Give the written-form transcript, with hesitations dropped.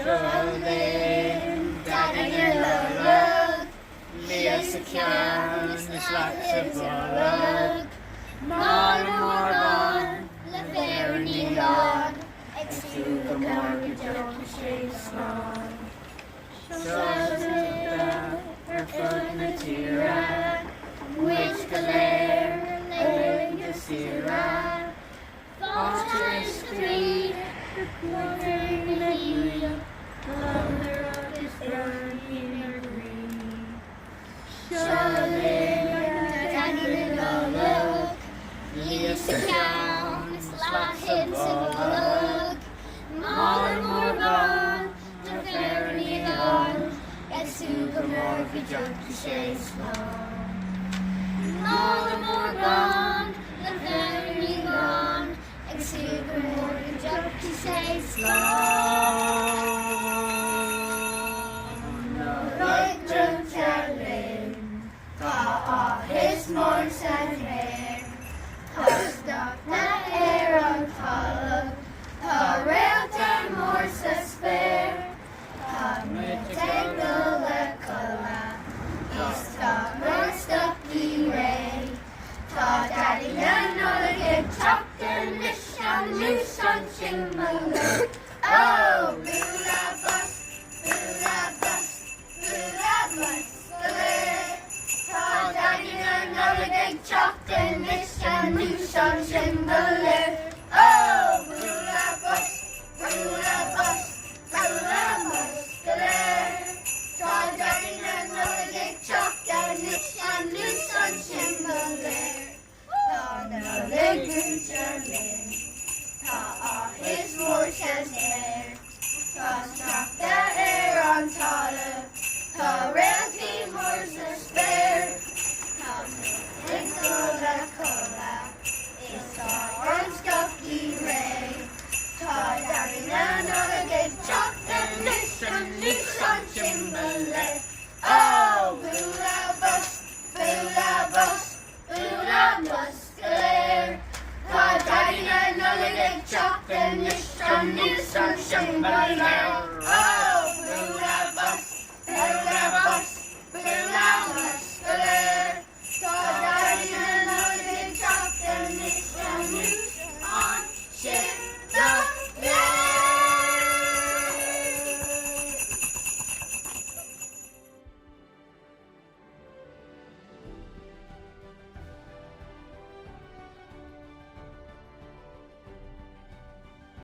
Caroline, Daddy and Nollaig, Leat a ceann, is leat a bhorog. Morgan, le Féidir God, ag Gaeilge Mhaigh Cuilinn slán. Shona, fud na tíre, which galéir, le sira. Foster is creed, quarter na hí, mother of his burning or green. Shona, Daddy and Nollaig, Leat a ceann, is leat a bhorog. Morgan, le Féidir God, ag Gaeilge Mhaigh Cuilinn slán. Morgan, le Féidir God, ag Gaeilge Mhaigh Cuilinn slán. Nollaig Cuilinn, tá his mór san hair, costach na an talamh, tá réalta mór sa spéir, tá muide le coladh, is tá mór í ré, tá Daddy na Nollaig ag teachtain leis an lús an simbal. Oh, búla bus, galéir. Tá Daddy na Nollaig ag teachtain leis an lús an simbal. Oh, búla bus, galéir. Tá Daddy na Nollaig ag teachtain leis an lús an simbal. Tá Nollaig